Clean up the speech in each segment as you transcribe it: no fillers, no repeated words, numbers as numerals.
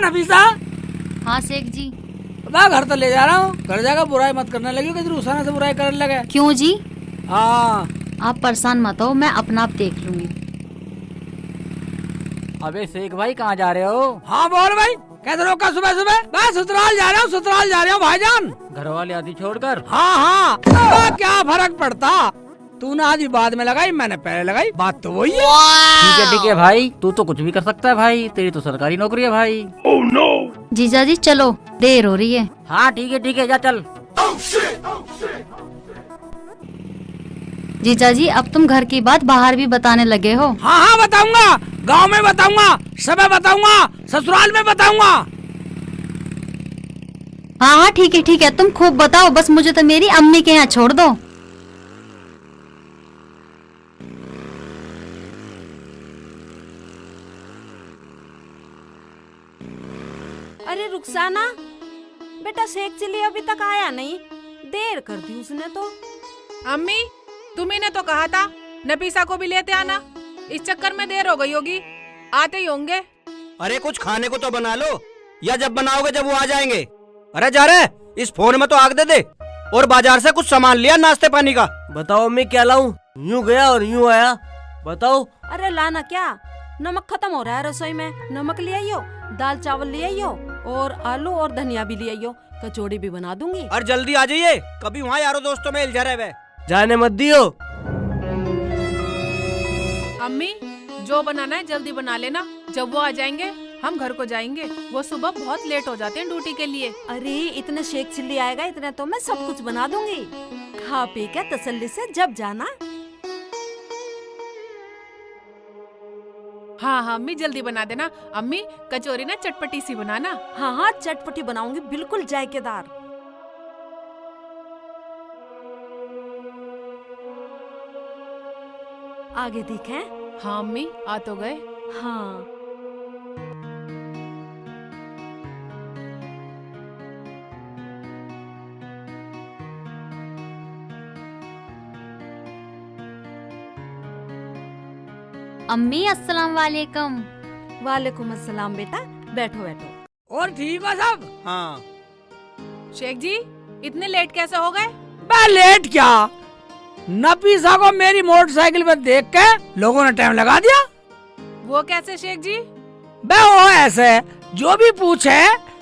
नफीसा। हाँ शेख जी। मैं घर तो ले जा रहा हूँ, घर जाकर बुराई मत करने लगी, कि रुसाना से बुराई करने लगे। क्यों जी? हाँ आप परेशान मत हो, मैं अपना आप देख लूंगी। अबे शेख भाई कहाँ जा रहे हो? हाँ बोल भाई, कैसे रोका सुबह सुबह? मैं ससुराल जा रहा हूँ, ससुराल जा रहा हूँ भाईजान। घर वाले आदि छोड़कर? हाँ हाँ, क्या फर्क पड़ता? तूने आधी बाद में लगाई, मैंने पहले लगाई, बात तो वही है। ठीक है भाई, तू तो कुछ भी कर सकता है भाई, तेरी तो सरकारी नौकरी है भाई। oh, no! जीजा जी चलो, देर हो रही है। हाँ ठीक है, जा चल। जीजा जी अब तुम घर की बात बाहर भी बताने लगे हो। हाँ हाँ बताऊंगा, गांव में बताऊंगा, सब बताऊंगा, ससुराल में बताऊंगा। हाँ हाँ ठीक है, तुम खूब बताओ, बस मुझे तो मेरी अम्मी के यहाँ छोड़ दो। अरे रुखसाना बेटा, शेख चिल्ली अभी तक आया नहीं, देर कर दी उसने तो। अम्मी तुम्ही ने तो कहा था नफीसा को भी लेते आना, इस चक्कर में देर हो गई होगी, आते ही होंगे। अरे कुछ खाने को तो बना लो, या जब बनाओगे जब वो आ जाएंगे। अरे जा रहे, इस फोन में तो आग दे दे। और बाजार से कुछ सामान लिया नाश्ते पानी का। बताओ अम्मी क्या लाऊं? यूं गया और यूं आया, बताओ। अरे लाना क्या, नमक खत्म हो रहा है रसोई में, नमक ले आइयो, दाल चावल ले आइयो, और आलू और धनिया भी ले आइयो, कचौड़ी भी बना दूंगी। और जल्दी आ जाइए, कभी वहाँ यारों दोस्तों में उलझा रहे। जाने मत दियो। अम्मी जो बनाना है जल्दी बना लेना, जब वो आ जाएंगे हम घर को जाएंगे, वो सुबह बहुत लेट हो जाते हैं ड्यूटी के लिए। अरे इतने शेख चिल्ली आएगा, इतने तो मैं सब कुछ बना दूंगी, खा पी के तसल्ली से जब जाना। हाँ अम्मी जल्दी बना देना। अम्मी कचौरी ना चटपटी सी बनाना। हाँ हाँ चटपटी बनाऊंगी, बिल्कुल जायकेदार। आगे दिखें? हाँ अम्मी आ तो गए। हाँ अम्मी अस्सलाम वालेकुम। वालेकुम अस्सलाम बेटा, बैठो बैठो। और ठीक हो सब? हाँ शेख जी इतने लेट कैसे हो गए? मैं लेट क्या, नफीसा को मेरी मोटरसाइकिल पे देख के लोगों ने टाइम लगा दिया। वो कैसे शेख जी? बे वो ऐसे, जो भी पूछे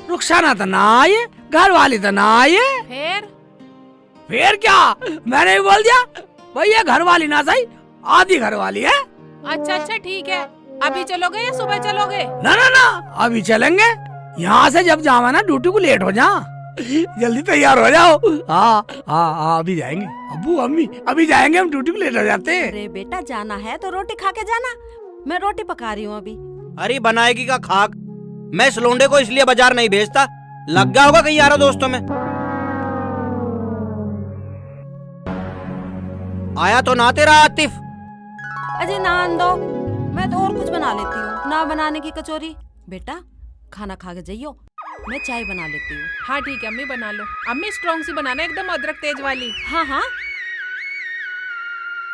रुखसाना तो ना आए, घर वाली तो ना आए। फिर क्या, मैंने भी बोल दिया भाई ये घर वाली ना सही, आधी घर वाली है। अच्छा ठीक है, अभी चलोगे या सुबह चलोगे? ना अभी चलेंगे, यहाँ से जब जावा ना ड्यूटी को लेट हो जा, जल्दी तैयार हो जाओ। हाँ अभी जाएंगे, अब्बू अम्मी अभी जाएंगे, हम ड्यूटी को लेट हो जाते हैं। अरे बेटा जाना है तो रोटी खा के जाना, मैं रोटी पका रही हूँ अभी। अरे बनाएगी का खाक, मैं इस लोंडे को इसलिए बाजार नहीं भेजता, लग गया होगा कहीं यारों दोस्तों में। आया तो ना तेरा आतिफ। अजय नान दो, मैं तो और कुछ बना लेती हूँ। ना बनाने की कचौरी, बेटा खाना खा के जाइयो, मैं चाय बना लेती हूँ। हाँ ठीक है अम्मी बना लो। अम्मी स्ट्रॉन्ग सी बनाना, एकदम अदरक तेज वाली। हाँ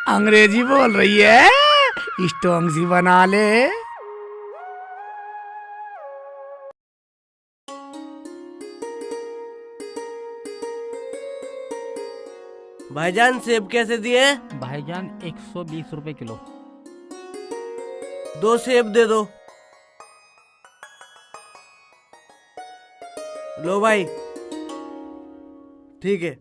अंग्रेजी बोल रही है, स्ट्रॉन्ग सी बना ले। भाईजान सेब कैसे दिए? भाईजान 120 रुपए किलो। 2 सेब दे दो। लो भाई, ठीक है।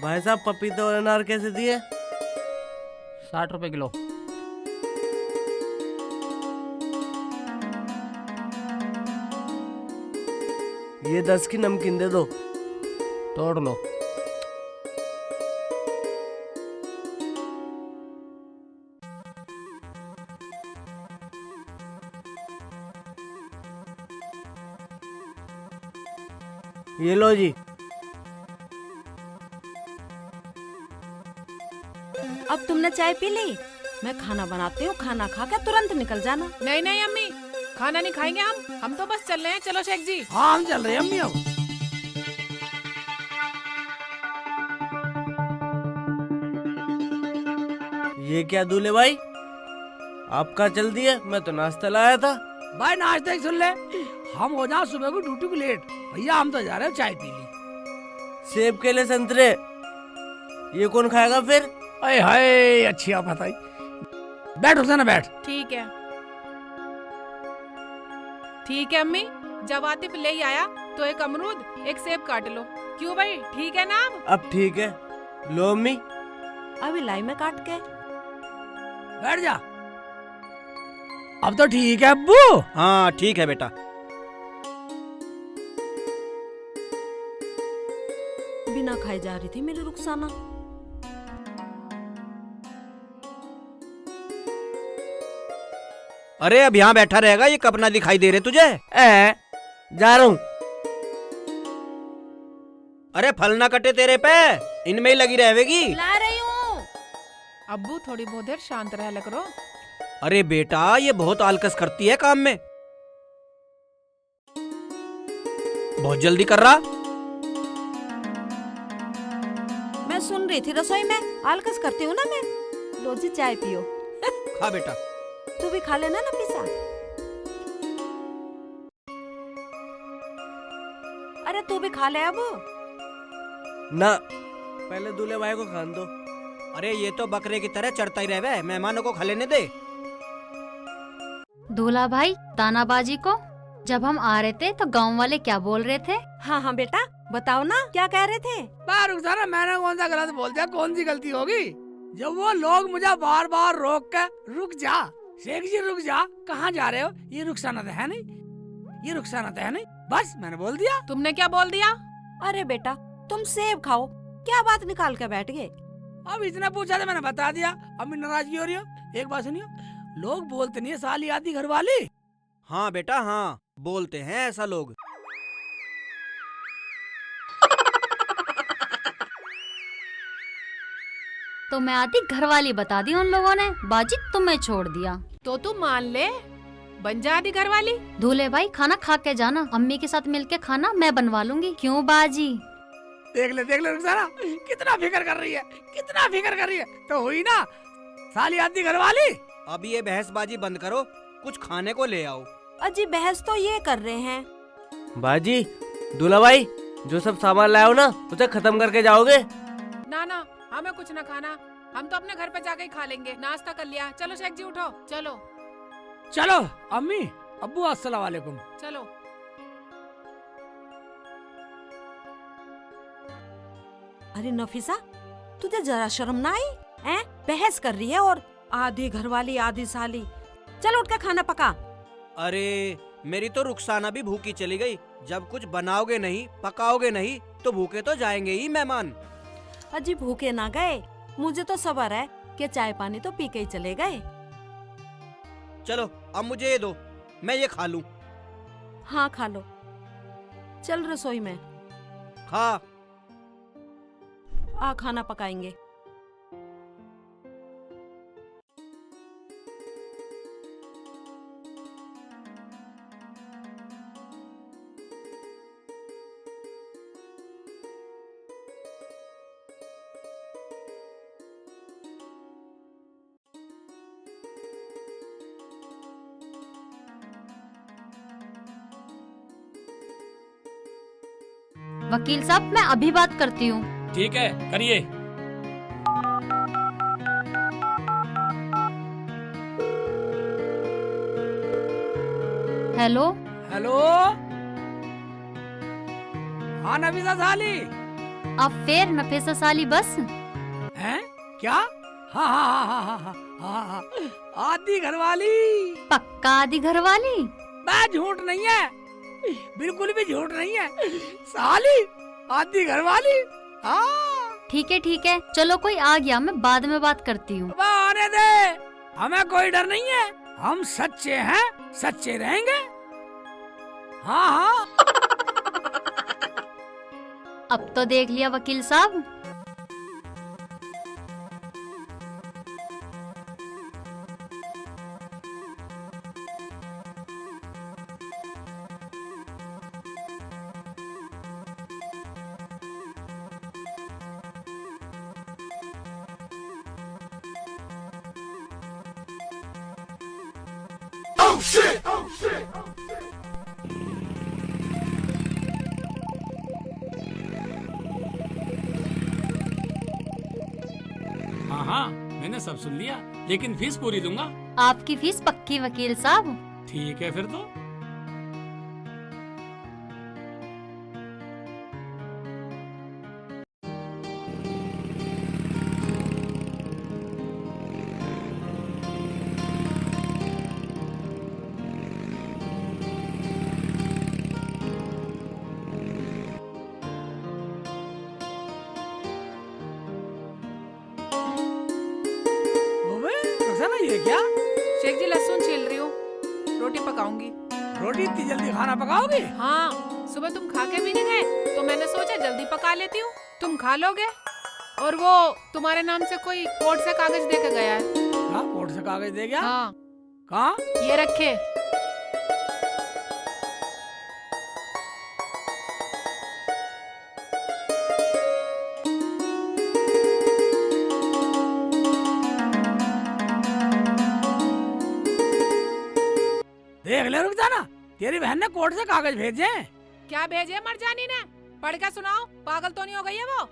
भाई साहब पपीता और अनार कैसे दिए? 60 रुपए किलो। ये 10 की नमकीन दे दो। तोड़ लो। ये लो जी। तुमने चाय पी ली? मैं खाना बनाती हूँ, खाना खा के तुरंत निकल जाना। नहीं नहीं अम्मी, खाना नहीं खाएंगे हम तो बस चल रहे हैं। चलो शेख जी। हाँ हम चल रहे हैं अम्मी अब। ये क्या दूल्हे भाई, आपका चल दिया? मैं तो नाश्ता लाया था। भाई नाश्ते की सुन ले, हम हो जाओ सुबह को ड्यूटी को लेट। भैया हम तो जा रहे हैं, चाय पी ली। सेब केले संतरे ये कौन खाएगा फिर? अरे हाय अच्छी आप बताई। बैठ रुखसाना बैठ। ठीक है ठीक है अम्मी, जब आतिफ ले ही आया तो एक अमरूद एक सेब काट लो। क्यों भाई, ठीक है ना? अब ठीक है, लो अम्मी। अभी लाई में काट के। बैठ जा। अब तो ठीक है अब्बू। हाँ ठीक है बेटा। बिना खाई जा रही थी मेरी रुखसाना। अरे अब यहाँ बैठा रहेगा, ये कब ना दिखाई दे रहे तुझे? जा रहा हूँ। अरे फल ना कटे तेरे पे, इनमें ही लगी रहेगी। ला रही हूँ। अब्बू थोड़ी बहुत देर शांत रह करो। अरे बेटा ये बहुत आलकस करती है काम में, बहुत जल्दी कर रहा। मैं सुन रही थी रसोई में, आलकस करती हूँ ना मैं। लो जी चाय पियो। खा बेटा। तू भी खा लेना ना पिसा। अरे तू भी खा ले अब। ना, पहले दूल्हे भाई को खान दो। अरे ये तो बकरे की तरह चढ़ता ही रहे, मेहमानों को खा लेने दे। दूल्हा भाई, तानाबाजी को जब हम आ रहे थे तो गांव वाले क्या बोल रहे थे? हाँ हाँ बेटा बताओ ना, क्या कह रहे थे? रुखसाना मैंने कौन सा गलत बोल दिया? कौन सी गलती होगी? जब वो लोग मुझे बार बार रोक कर रुक जा शेख जी रुक जा, कहाँ जा रहे हो? ये रुखसाना तो है नहीं, ये रुखसाना तो है नहीं, बस मैंने बोल दिया। तुमने क्या बोल दिया? अरे बेटा तुम सेब खाओ, क्या बात निकाल के बैठ गए? अब इसने पूछा तो मैंने बता दिया। अम्मी नाराजगी हो रही हो? एक बात सुनियो, लोग बोलते नहीं है साली आती घरवाली। हाँ बेटा हाँ, बोलते हैं ऐसा लोग। तो मैं आती घरवाली बता दी उन लोगों ने, बाजी तुम्हें छोड़ दिया। तो तू मान ले, बन जा आदि घरवाली। दूल्हे भाई खाना खा के जाना, अम्मी के साथ मिलके खाना मैं बनवा लूंगी। क्यों बाजी? देख ले रुखसाना कितना फिक्र कर रही है, कितना फिक्र कर रही है। तो हुई ना साली आती घरवाली। अब ये बहसबाजी बंद करो, कुछ खाने को ले आओ। अजी बहस तो ये कर रहे हैं। बाजी, दूल्हा भाई जो सब सामान लाए हो ना उसे खत्म करके जाओगे? ना ना, हमें कुछ ना खाना, हम तो अपने घर पे जाके ही खा लेंगे। नाश्ता कर लिया। चलो शेख जी उठो, चलो चलो अम्मी अब्बू अस्सलाम वालेकुम। चलो। अरे नफीसा तुझे जरा शर्म ना आई? हैं? बहस कर रही है और आधी घरवाली आधी साली। चल उठ के खाना पका। अरे मेरी तो रुखसाना भी भूखी चली गई। जब कुछ बनाओगे नहीं पकाओगे नहीं तो भूखे तो जाएंगे ही मेहमान। अजी भूखे ना गए, मुझे तो सबर है कि चाय पानी तो पी के ही चले गए। चलो अब मुझे ये दो, मैं ये खा लूं। हाँ खा लो, चल रसोई में खा। आ खाना पकाएंगे। वकील साहब मैं अभी बात करती हूँ। ठीक है करिए। हेलो हेलो हाँ नफीसा साली। अब फिर नफीसा साली बस? हैं क्या? हाँ हाँ हाँ हाँ हाँ हाँ हाँ आधी घरवाली। पक्का आदि घरवाली? मैं झूठ नहीं है, बिल्कुल भी झूठ नहीं है। साली आधी घरवाली। हाँ ठीक है, चलो कोई आ गया, मैं बाद में बात करती हूँ। आने दे, हमें कोई डर नहीं है, हम सच्चे हैं, सच्चे रहेंगे। हाँ हाँ अब तो देख लिया वकील साहब। हाँ हाँ, मैंने सब सुन लिया, लेकिन फीस पूरी दूंगा। आपकी फीस पक्की वकील साहब। ठीक है फिर तो। ओबे रुखसाना, ये क्या? शेख जी लहसुन छील रही हूँ, रोटी पकाऊंगी। रोटी इतनी जल्दी खाना पकाओगी? हाँ, सुबह तुम खा के भी नहीं गए तो मैंने सोचा जल्दी पका लेती हूँ, तुम खा लोगे। और वो तुम्हारे नाम से कोई कोर्ट से कागज दे के गया है। हाँ, कोर्ट से कागज दे गया? हाँ, कहाँ? ये रखे। देख ले रुखसाना, तेरी बहन ने कोर्ट से कागज भेजे हैं। क्या भेजे मरजानी ने? पढ़ के सुनाओ, पागल तो नहीं हो गई है वो?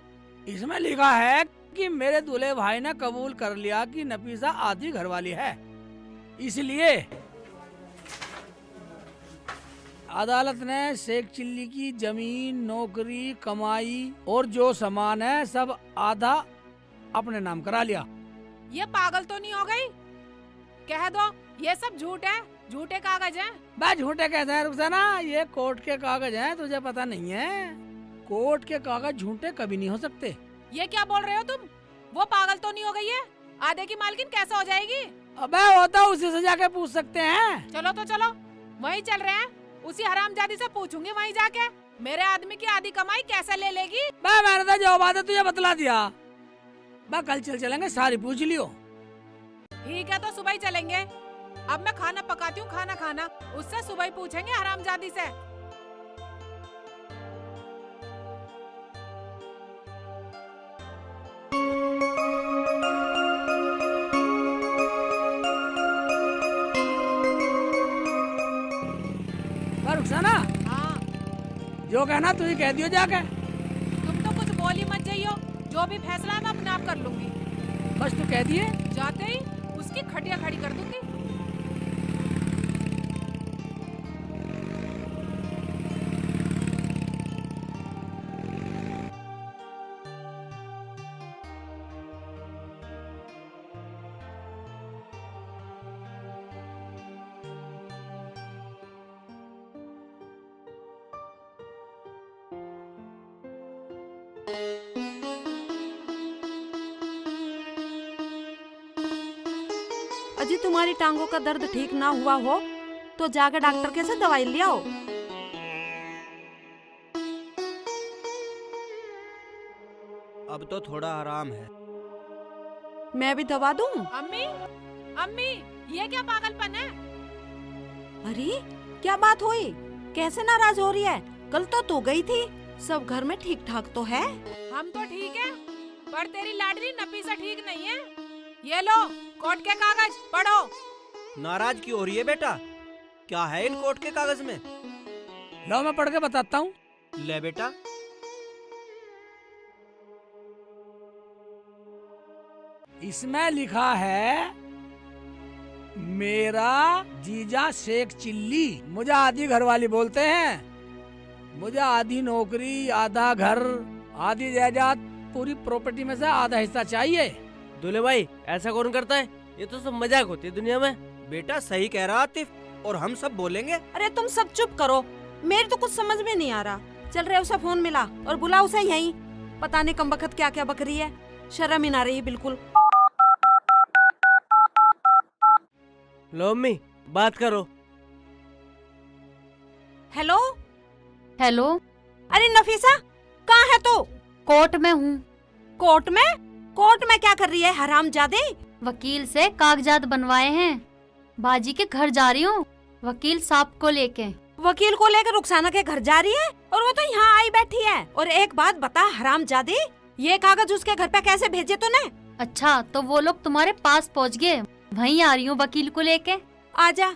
इसमें लिखा है कि मेरे दूल्हे भाई ने कबूल कर लिया कि नफीसा आधी घरवाली है, इसलिए अदालत ने शेख चिल्ली की जमीन, नौकरी, कमाई और जो सामान है सब आधा अपने नाम करा लिया। ये पागल तो नहीं हो गई? कह दो ये सब झूठ है, झूठे कागज हैं। बस झूठे कहते हैं रुखसाना, ये कोर्ट के कागज हैं, तुझे पता नहीं है? कोर्ट के कागज झूठे कभी नहीं हो सकते। ये क्या बोल रहे हो तुम? वो पागल तो नहीं हो गई है? आधे की मालकिन कैसे हो जाएगी? अबे होता उसी से जाके पूछ सकते हैं। चलो तो चलो, वहीं चल रहे हैं, उसी हरामजादी से पूछूंगी वहीं जाके, मेरे आदमी की आधी कमाई कैसे ले लेगी। बे मैंने तो जो बात है तुझे बतला दिया। बे कल चलेंगे, सारी पूछ लियो। ठीक है तो सुबह ही चलेंगे। अब मैं खाना पकाती हूँ, खाना खाना, उससे सुबह ही पूछेंगे हरामजादी से। रुखसाना, हाँ, जो कहना तू ही कह दियो जाके। तुम तो कुछ बोली मत जाइयो, जो भी फैसला है मैं अपने आप कर लूंगी। बस तू कह दिए। जाते ही उसकी खटिया खड़ी कर दूंगी। अजी तुम्हारी टांगों का दर्द ठीक ना हुआ हो तो जाकर डॉक्टर के से दवाई ले आओ। अब तो थोड़ा आराम है। मैं भी दवा दूं? अम्मी, अम्मी, ये क्या पागलपन है? अरे क्या बात हुई? कैसे नाराज हो रही है? कल तो तू गई थी, सब घर में ठीक ठाक तो है? हम तो ठीक है, पर तेरी लाडली नफीसा ठीक नहीं है। ये लो कोर्ट के कागज, पढ़ो। नाराज क्यों हो रही है बेटा? क्या है इन कोर्ट के कागज में? लो मैं पढ़ के बताता हूँ। ले बेटा। इसमें लिखा है, मेरा जीजा शेख चिल्ली मुझे आधी घरवाली बोलते हैं। मुझे आधी नौकरी, आधा घर, आधी जायदाद, पूरी प्रॉपर्टी में से आधा हिस्सा चाहिए। दूल्हे भाई ऐसा कौन करता है? ये तो सब मजाक होती है दुनिया में। बेटा सही कह रहा आतिफ, और हम सब बोलेंगे। अरे तुम सब चुप करो, मेरे तो कुछ समझ में नहीं आ रहा। चल रहे उसे फोन मिला और बुला उसे यहीं। पता नहीं कम बखत क्या क्या बक रही है, शर्म ही ना रही बिल्कुल। लो अम्मी बात करो। हेलो हेलो, अरे नफीसा कहाँ है तू? कोर्ट में हूँ। कोर्ट में? कोर्ट में क्या कर रही है हरामजादे? वकील से कागजात बनवाए हैं, बाजी के घर जा रही हूँ वकील साहब को लेके। वकील को लेकर रुखसाना के घर जा रही है और वो तो यहाँ आई बैठी है। और एक बात बता हरामजादे, ये कागज उसके घर पे कैसे भेजे तूने? अच्छा तो वो लोग तुम्हारे पास पहुँच गए, वहीं आ रही हूँ वकील को लेके। आजा।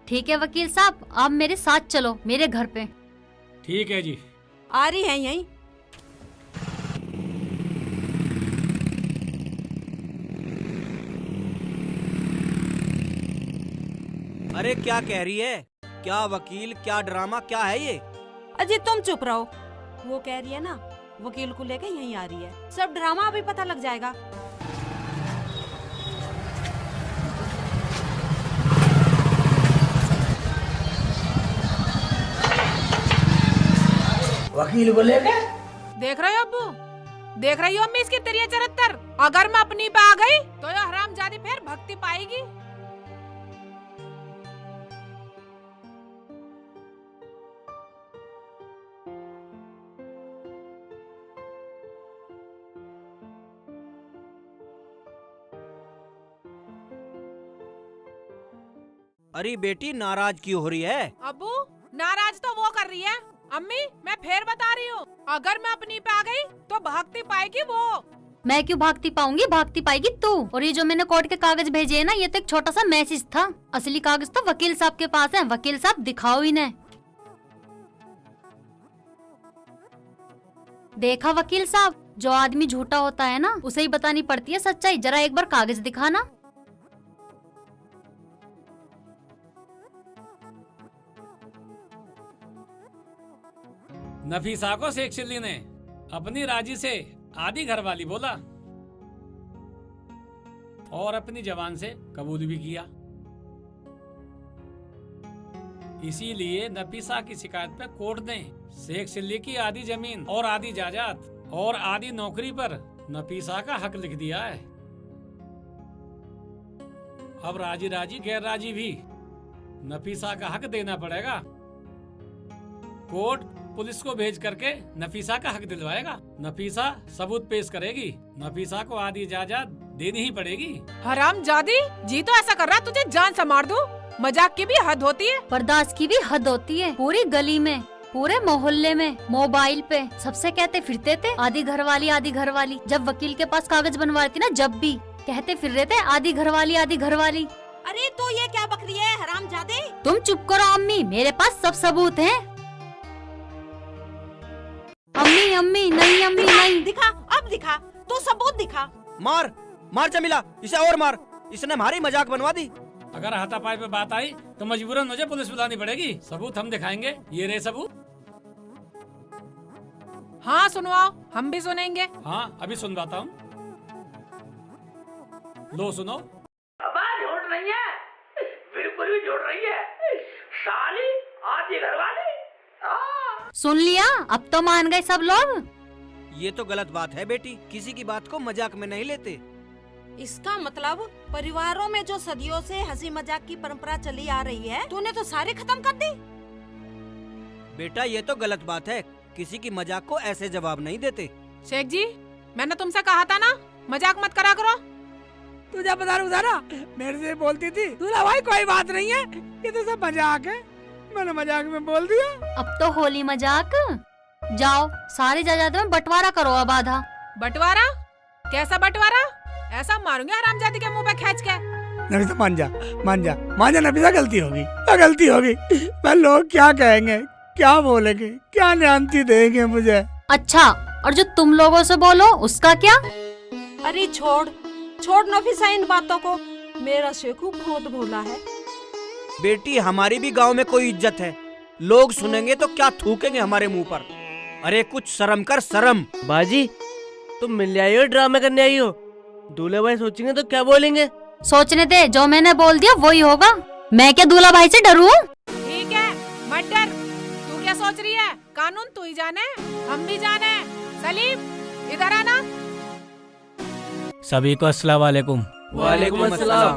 ठीक है वकील साहब, आप मेरे साथ चलो मेरे घर पे। ठीक है जी। आ रही है यहीं। अरे क्या कह रही है? क्या वकील, क्या ड्रामा, क्या है ये? अजी तुम चुप रहो। वो कह रही है ना, वकील को लेके यहीं आ रही है। सब ड्रामा अभी पता लग जाएगा। वकील को लेके देख रहे हो अब्बू, देख रही हो अम्मी इसकी तिरिया चरित्र। अगर मैं अपनी पे आ गई तो ये हरामजादी फिर भक्ति पाएगी। अरे बेटी नाराज क्यों हो रही है? अब्बू नाराज तो वो कर रही है। अम्मी मैं फिर बता रही हूँ, अगर मैं अपनी पे आ गई तो भागती पाएगी वो। मैं क्यों भागती पाऊंगी, भागती पाएगी तू। और ये जो मैंने कोर्ट के कागज भेजे है ना, ये तो एक छोटा सा मैसेज था। असली कागज तो वकील साहब के पास है। वकील साहब दिखाओ इन्हें। देखा वकील साहब, जो आदमी झूठा होता है ना, उसे ही बतानी पड़ती है सच्चाई। जरा एक बार कागज दिखाना। नफीसा को शेख चिल्ली ने अपनी राजी से आधी घरवाली बोला और अपनी जबान से कबूल भी किया। इसीलिए नफीसा की शिकायत पे कोर्ट ने शेख चिल्ली की आधी जमीन और आधी जायदाद और आधी नौकरी पर नफीसा का हक लिख दिया है। अब राजी राजी गैर राजी भी नफीसा का हक देना पड़ेगा। कोर्ट पुलिस को भेज करके नफीसा का हक दिलवाएगा। नफीसा सबूत पेश करेगी। नफीसा को आधी जायदाद देनी ही पड़ेगी। हरामजादी जी तो ऐसा कर रहा है तुझे जान से मार दूं। मजाक की भी हद होती है। बर्दाश्त की भी हद होती है। पूरी गली में, पूरे मोहल्ले में, मोबाइल पे सबसे कहते फिरते थे आधी घरवाली आधी घरवाली। जब वकील के पास कागज बनवा रही थी ना, जब भी कहते फिर रहे थे आधी घरवाली आधी घरवाली। अरे तो ये क्या बकरी है हरामजादे? तुम चुप करो अम्मी, मेरे पास सब सबूत हैं। अम्मी अम्मी नहीं, अम्मी नहीं। दिखा, अब दिखा, तो सबूत दिखा। मार मार जमीला, इसे और मार। इसने हमारी मजाक बनवा दी। अगर हाथापाई पे बात आई तो मजबूरन मुझे पुलिस बुलानी पड़ेगी। सबूत हम दिखाएंगे। ये रहे सबूत। हाँ सुनवाओ, हम भी सुनेंगे। हाँ अभी सुनवाता हूँ। लो सुनो। झूठ नहीं है, बिल्कुल भी झूठ नहीं है। साली आधी घरवाली। सुन लिया, अब तो मान गए सब लोग। ये तो गलत बात है बेटी, किसी की बात को मजाक में नहीं लेते। इसका मतलब परिवारों में जो सदियों से हंसी मजाक की परंपरा चली आ रही है, तूने तो सारी खत्म कर दी। बेटा ये तो गलत बात है, किसी की मजाक को ऐसे जवाब नहीं देते। शेख जी मैंने तुमसे कहा था ना, मजाक मत करा करो। तुझे बता रहा था ना, मेरे से बोलती थी दूल्हा भाई कोई बात नहीं है, ये तो सब मजाक है। मैंने मजाक में बोल दिया। अब तो होली मजाक। जाओ सारी जायदाद में बंटवारा करो अब आधा। बंटवारा? कैसा बंटवारा? ऐसा मारूंगी हरामजादी के मुंह पे खींच के। नफीसा मान जा, मान जा, मान जा नफीसा, गलती होगी, गलती होगी। मैं लोग क्या कहेंगे, क्या बोलेंगे, क्या न्यान्ती देंगे मुझे। अच्छा, और जो तुम लोगों से बोलो उसका क्या? अरे छोड़ छोड़ नफीसा इन बातों को। मेरा शेखू बहुत भोला है। बेटी हमारी भी गांव में कोई इज्जत है। लोग सुनेंगे तो क्या थूकेंगे हमारे मुंह पर। अरे कुछ शर्म कर, शर्म। बाजी तुम मिल आई हो, ड्रामे करने आई हो। दूल्हे भाई सोचेंगे तो क्या बोलेंगे? सोचने दे, जो मैंने बोल दिया वही होगा। मैं क्या दूल्हा भाई से डरूं? ठीक है मत डर। तू क्या सोच रही है? कानून तू ही जाने, हम भी जाने। सलीम इधर आना। सभी को अस्सलाम वालेकुम। वालेकुम अस्सलाम।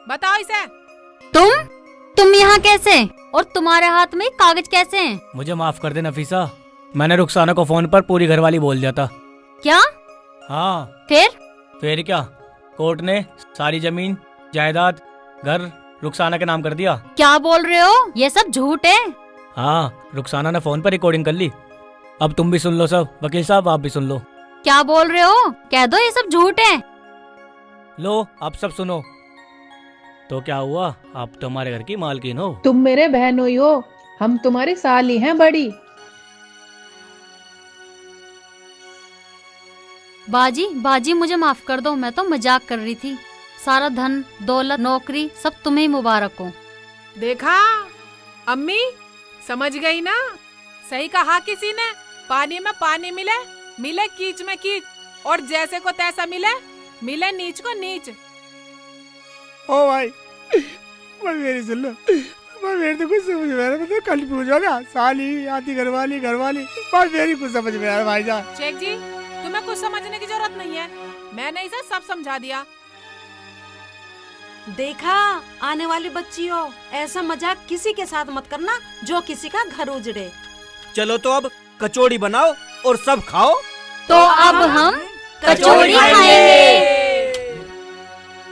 बताओ इसे। तुम यहाँ कैसे? और तुम्हारे हाथ में कागज कैसे हैं? मुझे माफ कर दे नफीसा, मैंने रुखसाना को फोन पर पूरी घरवाली बोल दिया था। क्या? हाँ फिर क्या, कोर्ट ने सारी जमीन जायदाद घर रुखसाना के नाम कर दिया। क्या बोल रहे हो? ये सब झूठ है। हाँ, रुखसाना ने फोन पर रिकॉर्डिंग कर ली। अब तुम भी सुन लो सब। वकील साहब आप भी सुन लो। क्या बोल रहे हो? कह दो ये सब झूठ है। लो आप सब सुनो। तो क्या हुआ, आप तो हमारे घर की मालकिन हो। तुम मेरे बहनोई हो, हम तुम्हारी साली हैं बड़ी। बाजी बाजी मुझे माफ कर दो, मैं तो मजाक कर रही थी। सारा धन दौलत नौकरी सब तुम्हें ही मुबारक हो। देखा अम्मी, समझ गई ना? सही कहा किसी ने, पानी में पानी मिले, मिले कीच में कीच, और जैसे को तैसा मिले, मिले नीच को नीच। ओ भाई, भाई मेरी सुन लो, भाई मेरे तो कुछ समझ में आ रहा, मतलब कल पूछो ना, साली आती घरवाली भाई मेरी कुछ समझ में आ रहा भाईजान। शेख जी, तुम्हें कुछ समझने की जरूरत नहीं है, मैंने इसे सब समझा दिया। देखा आने वाली बच्ची हो, ऐसा मजाक किसी के साथ मत करना जो किसी का घर उजड़े। चलो तो अब कचौड़ी बनाओ और सब खाओ। तो अब हम कचौड़ी खाएंगे।